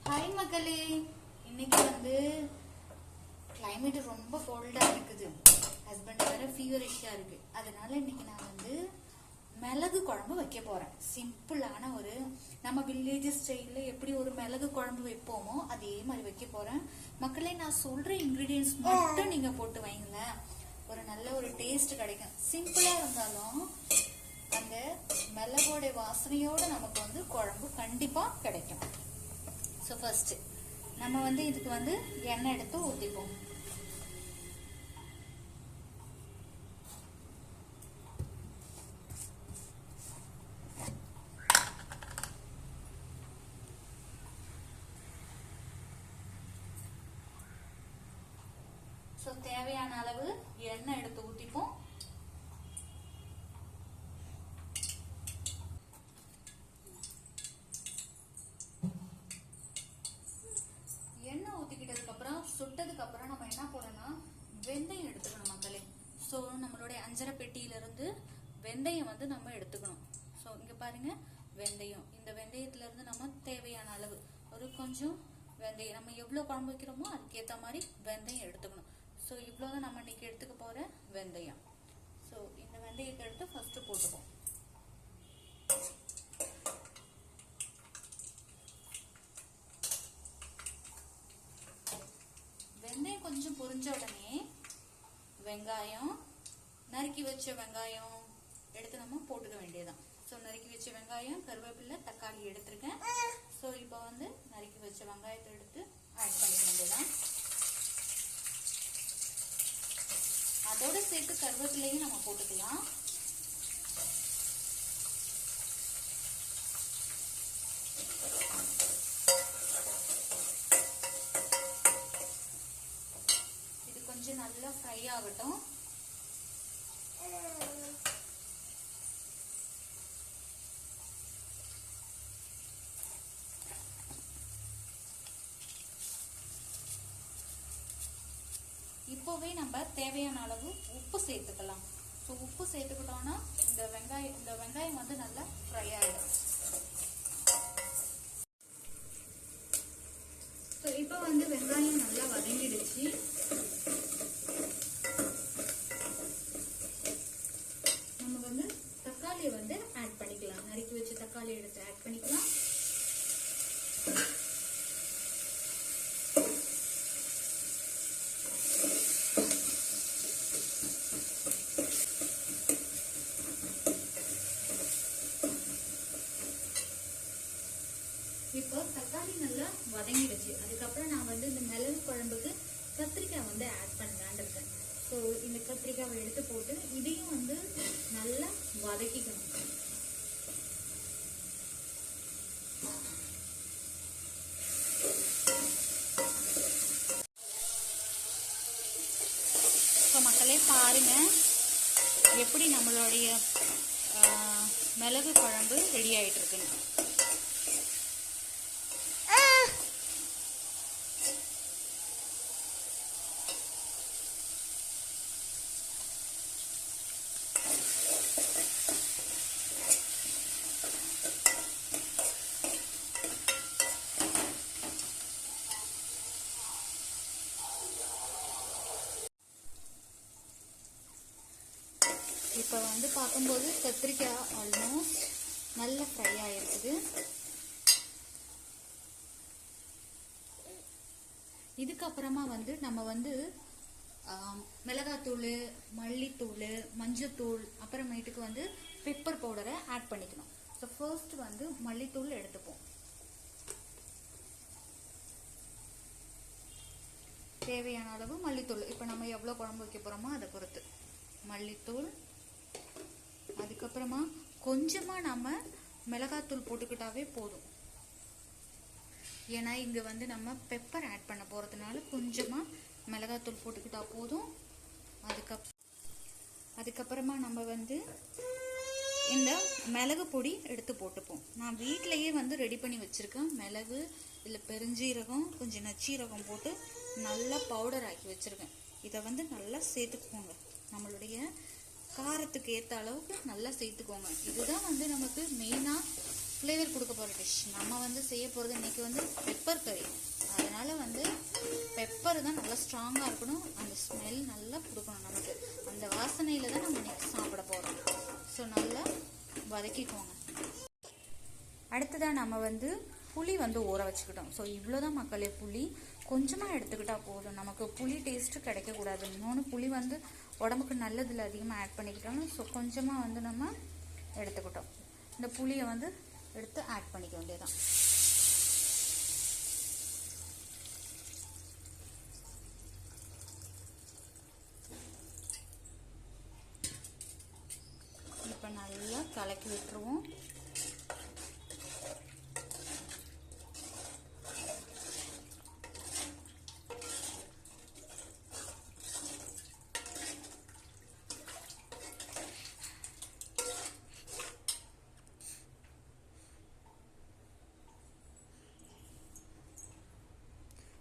Hi மக்களே, இன்னைக்கு வந்து கிளைமேட் ரொம்ப கோல்டா இருக்குது. ஹஸ்பண்ட் வேற ஃபீவரிஷா இருக்கு. அதனால இன்னைக்கு நான் வந்து மிளகு குழம்பு வைக்க போறேன். சிம்பிளான ஒரு நம்ம வில்லேஜ் ஸ்டைல்ல எப்படி ஒரு மிளகு குழம்பு வைப்போமோ அதே மாதிரி வைக்க போறேன். மக்களே, நான் சொல்ற இன்கிரீடியன்ஸ் மட்டும் நீங்க போட்டு வைங்களேன், ஒரு நல்ல ஒரு டேஸ்ட் கிடைக்கும். சிம்பிளா இருந்தாலும் அந்த மிளகோட வாசனையோட நமக்கு வந்து குழம்பு கண்டிப்பா கிடைக்கும். ஸோ ஃபர்ஸ்ட் நம்ம வந்து இதுக்கு வந்து எண்ணெய் எடுத்து ஊற்றிப்போம். ஸோ தேவையான அளவு எண்ணெய் எடுத்து ஊற்றிப்போம். சுட்டதுக்கு அப்புறம் நம்ம என்ன போடணும், வெந்தயம் எடுத்துக்கணும் மக்களே. ஸோ நம்மளுடைய அஞ்சரை பெட்டியில இருந்து வெந்தயம் வந்து நம்ம எடுத்துக்கணும். ஸோ இங்க பாருங்க வெந்தயம். இந்த வெந்தயத்துல இருந்து நம்ம தேவையான அளவு ஒரு கொஞ்சம் வெந்தயம், நம்ம எவ்வளவு குழம்பு வைக்கிறோமோ அதுக்கேற்ற மாதிரி வெந்தயம் எடுத்துக்கணும். ஸோ இவ்வளவுதான் நம்ம இன்னைக்கு எடுத்துக்க போற வெந்தயம். ஸோ இந்த வெந்தயத்தை எடுத்து ஃபர்ஸ்ட் போட்டுப்போம். வெந்தயம் கொஞ்சம் பொரிஞ்ச உடனே வெங்காயம், நறுக்கி வச்ச வெங்காயம் எடுத்து நம்ம போட்டுக்க வேண்டியதுதான். ஸோ நறுக்கி வச்ச வெங்காயம், கருவேப்பிலை, தக்காளி எடுத்திருக்கேன். ஸோ இப்போ வந்து நறுக்கி வச்ச வெங்காயத்தை எடுத்து ஆட் பண்ணிக்க வேண்டியதான். அதோட சேர்த்து கருவேப்பிலையும் நம்ம போட்டுக்கலாம். நல்லா ஃப்ரை ஆகட்டும். இப்போவே நம்ம தேவையான அளவு உப்பு சேர்த்துக்கலாம். ஸோ உப்பு சேர்த்துக்கிட்டோம்னா இந்த வெங்காயம் வந்து நல்லா ஃப்ரை ஆயிடும். ஸோ இப்போ வந்து வெங்காயம் நல்லா வதங்கிடுச்சு. வந்து ஆட் பண்ணிக்கலாம். நறுக்கி வச்சு தக்காளி எடுத்து ஆட் பண்ணிக்கலாம். இப்போ தக்காளி நல்லா வதங்கிடுச்சு. அதுக்கப்புறம் நான் வந்து இந்த மிளகு குழம்புக்கு கத்திரிக்காய் வந்து ஆட் பண்ணலான்னு இருக்கேன். ஸோ இந்த கத்திரிக்காவை எடுத்து போட்டு இதையும் வந்து நல்லா வதக்கிக்கணும். ஸோ மக்களே பாருங்க எப்படி நம்மளுடைய மிளகு குழம்பு ரெடி ஆயிட்டு இருக்குங்க. இப்போ வந்து பார்க்கும்போது கத்திரிக்காய் ஆல்மோஸ்ட் நல்ல ஃப்ரை ஆயிருக்குது. இதுக்கப்புறமா வந்து நம்ம வந்து மிளகாத்தூள், மல்லித்தூள், மஞ்சத்தூள், அப்புறமேட்டுக்கு வந்து பெப்பர் பவுடரை ஆட் பண்ணிக்கணும். ஸோ ஃபர்ஸ்ட் வந்து மல்லித்தூள் எடுத்துப்போம். தேவையான அளவு மல்லித்தூள். இப்போ நம்ம எவ்வளோ குழம்பு வைக்க போறோமோ அதை பொறுத்து மல்லித்தூள். அதுக்கப்புறமா கொஞ்சமா நம்ம மிளகாத்தூள் போட்டுக்கிட்டாவே போதும். ஏன்னா இங்க வந்து நம்ம பெப்பர் ஆட் பண்ண போறதுனால கொஞ்சமா மிளகாத்தூள் போட்டுக்கிட்டா போதும். அதுக்கப்புறமா நம்ம வந்து இந்த மிளகு பொடி எடுத்து போட்டுப்போம். நான் வீட்டிலேயே வந்து ரெடி பண்ணி வச்சிருக்கேன். மிளகு, இல்லை பெருஞ்சீரகம், கொஞ்சம் நச்சீரகம் போட்டு நல்லா பவுடர் ஆக்கி வச்சிருக்கேன். இதை வந்து நல்லா சேர்த்துக்கோங்க. நம்மளுடைய காரத்துக்கு ஏற்ற அளவுக்கு நல்லா சேர்த்துக்கோங்க. இதுதான் வந்து நமக்கு மெயினாக ஃப்ளேவர் கொடுக்க போகிற டிஷ். நம்ம வந்து செய்ய போகிறது இன்றைக்கி வந்து பெப்பர் கறி. அதனால் வந்து பெப்பர் தான் நல்லா ஸ்ட்ராங்காக இருக்கணும், அந்த ஸ்மெல் நல்லா கொடுக்கணும் நமக்கு. அந்த வாசனையில் தான் நம்ம இன்றைக்கி சாப்பிட போகிறோம். ஸோ நல்லா வதக்கிக்குவோங்க. அடுத்ததாக நம்ம வந்து புளி வந்து ஊற வச்சுக்கிட்டோம். ஸோ இவ்வளோதான் மக்களே, புளி கொஞ்சமாக எடுத்துக்கிட்டால் போதும். நமக்கு புளி டேஸ்ட்டு கிடைக்கக்கூடாது. இன்னொன்று புளி வந்து உடம்புக்கு நல்லதில் அதிகமாக ஆட் பண்ணிக்கிட்டோம். ஸோ கொஞ்சமாக வந்து நம்ம எடுத்துக்கிட்டோம். இந்த புளியை வந்து எடுத்து ஆட் பண்ணிக்க வேண்டியதான். இப்போ நல்லா கலக்கி விட்டுருவோம்.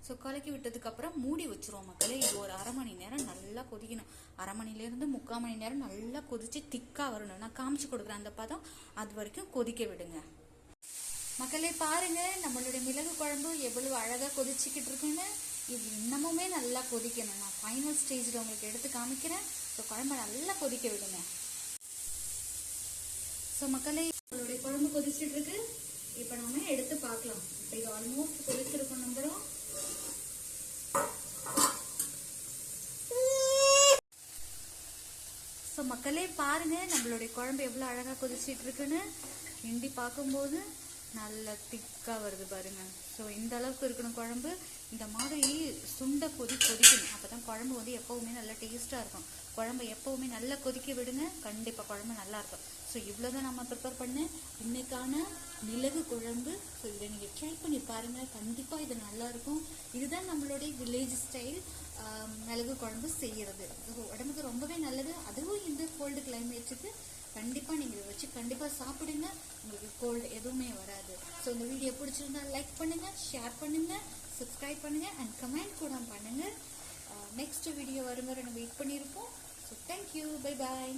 ஸோ கலக்கி விட்டதுக்கப்புறம் மூடி வச்சுருவோம் மக்களே. இது ஒரு அரை மணி நேரம் நல்லா கொதிக்கணும். அரை மணிலேருந்து 3/4 மணி நேரம் நல்லா கொதித்து திக்காக வரணும். நான் காமிச்சு கொடுக்குறேன் அந்த பதம். அது வரைக்கும் கொதிக்க விடுங்க மக்களே. பாருங்கள் நம்மளுடைய மிளகு குழம்பு எவ்வளவு அழகாக கொதிச்சுக்கிட்டு இருக்குன்னு. இது இன்னமுமே நல்லா கொதிக்கணும். நான் ஃபைனல் ஸ்டேஜில் உங்களுக்கு எடுத்து காமிக்கிறேன். ஸோ குழம்பு நல்லா கொதிக்க விடுங்க. ஸோ மக்களே, நம்மளுடைய குழம்பு கொதிச்சுட்டு இருக்கு. இப்போ நம்ம எடுத்து பார்க்கலாம். இப்போ இது ஆல்மோஸ்ட் கொதிச்சிருக்கும் நம்புறோம். ஸோ மக்களே பாருங்க நம்மளுடைய குழம்பு எவ்வளோ அழகாக கொதிச்சிட்டு இருக்குன்னு. கிண்டி பார்க்கும்போது நல்லா திக்காக வருது பாருங்க. ஸோ இந்த அளவுக்கு இருக்கணும் குழம்பு. இந்த மாதிரி கொதிக்கணும். அப்போ தான் குழம்பு வந்து எப்போவுமே நல்லா டேஸ்ட்டாக இருக்கும். குழம்பு எப்போவுமே நல்லா கொதிக்க விடுங்க, கண்டிப்பாக குழம்பு நல்லா இருக்கும். ஸோ இவ்வளோ தான் நம்ம ப்ரிப்பேர் பண்ண இன்னைக்கான மிளகு குழம்பு. ஸோ இதை நீங்கள் ட்ரை பண்ணி பாருங்கள், கண்டிப்பாக இது நல்லாயிருக்கும். இதுதான் நம்மளுடைய வில்லேஜ் ஸ்டைல் மிளகு குழம்பு செய்கிறது. உடம்புக்கு ரொம்பவே நல்லது. அதுவும் இந்த கோல்டு கிளைமேட்டுக்கு கண்டிப்பாக நீங்கள் இதை வச்சு கண்டிப்பாக சாப்பிடுங்க. உங்களுக்கு கோல்டு எதுவுமே வராது. ஸோ இந்த வீடியோ பிடிச்சிருந்தா லைக் பண்ணுங்கள், ஷேர் பண்ணுங்கள், சப்ஸ்கிரைப் பண்ணுங்கள் அண்ட் கமெண்ட் கூட பண்ணுங்கள். நெக்ஸ்ட் வீடியோ வரும் வரை நம்ம வெயிட் பண்ணியிருப்போம். So thank you, bye bye.